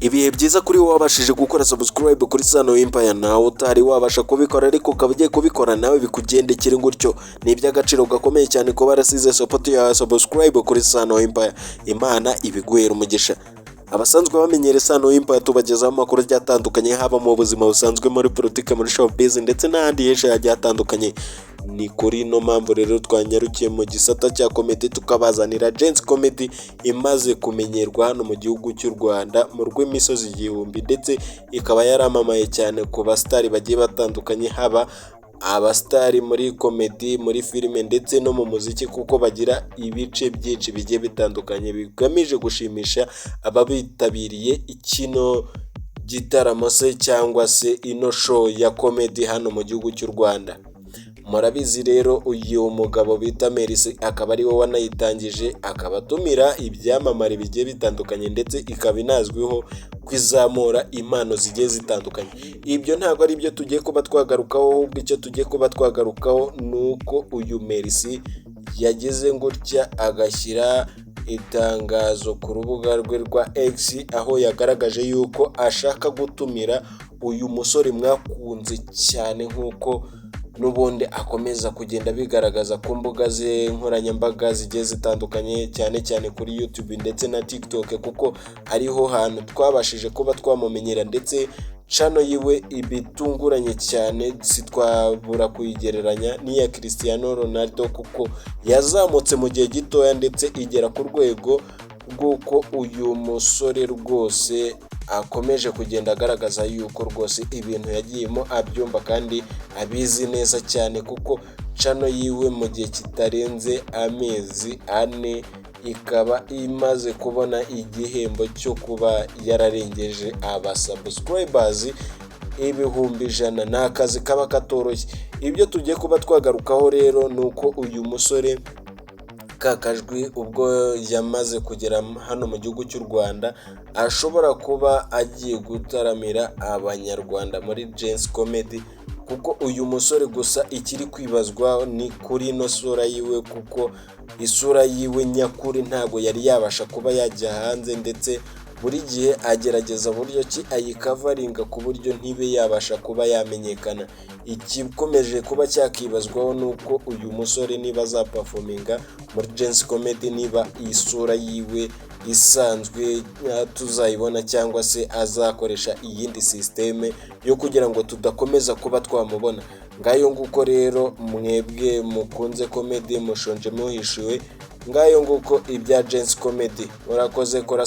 Ibihe byiza kuri wowe wabashije gukora subscribe kuri Sano Empire, nawe utari wabasha kubikora ariko ukaba ugiye kubikora nawe bikugendekere gutyo, ni iby'agaciro gakomeye cyane kuba warasize support ya subscribe kuri Sano Empire. Imana ibiguhera umugisha. Abasanzwe bamenyere Sano Empire tubagezaho amakuru atandukanye, haba mu buzima busanzwe, muri politiki, muri showbiz ndetse n'ahandi henshi hagiye hatandukanye. Ni kuri no mpamvu rero twanyarukiye mu gisata cya comedy tukabazanira Gents Comedy imaze kumenyerwa hano mu gihugu cy'u Rwanda mu rw'imisozi igihumbi, ndetse ikaba yaramamaye cyane ku bastari bagiye batandukanye, haba abastari muri comedy, muri filime ndetse no mu muziki, kuko bagira ibice byinshi bigiye bitandukanye bigamije gushimisha ababitabiriye ikino gitaramo se cyangwa se ino show ya comedy hano mu gihugu cy'u Rwanda. Murabizi rero uyu mugabo bita Mercy akaba ari we wanayitangije, akaba atumira ibyamamare bigiye bitandukanye ndetse ikaba inazwiho kwizamura impano zigiye zitandukanye. Ibyo ntabwo ari byo tugiye kuba twagarukaho, ahubwo icyo tugiye kuba twagarukaho ni uko uyu Mercy yagize gutya agashyira itangazo ku rubuga rwe rwa X, aho yagaragaje yuko ashaka gutumira uyu musore mwakunze cyane nk'uko n'ubundi akomeza kugenda bigaragaza ku mbuga ze nkoranyambaga zigiye zitandukanye, cyane cyane kuri YouTube ndetse na TikTok, kuko ariho hantu twabashije kuba twamumenyera, ndetse channel yiwe ibitunguranye cyane sitwabura kuyigereranya n'iya Cristiano Ronaldo, kuko yazamutse mu gihe gitoya ndetse igera ku rwego rw'uko uyu musore rwose akomeje kugenda agaragaza yuko rwose ibintu yagiyemo abyumva kandi abizi neza cyane, kuko channel yiwe mu gihe kitarenze amezi 4 ikaba imaze kubona igihembo cyo kuba yararengeje aba subscribers 100,000. Ni akazi kaba katoroshye. Ibyo tugiye kuba twagarukaho rero ni uko uyu musore kakajwi ubwo yamaze kugera hano mu gihugu cy'u Rwanda ashobora kuba agiye gutaramira abanyarwanda muri Gents Comedy, kuko uyu musore gusa ikiri kwibazwa ni kuri ino sura yiwe, kuko isura yiwe nyakuri ntago yari yabasha kuba yajya hanze, ndetse buri gihe agerageza buryo ki ayikavaringa ku buryo ntibe yabasha kuba yamenyekana. Ikikomeje kuba cyakibazwaho nuko uyu musore niba azaperforminga muri Gents Comedy, niba isura yiwe isanzwe tuzayibona cyangwa se azakoresha iyindi systeme yo kugira ngo tudakomeza kuba twamubona. Ngayo nguko rero mwebwe mukunze comedy mushonje muhishiwe, ngayo nguko ibya Gents Comedy. Murakoze, kora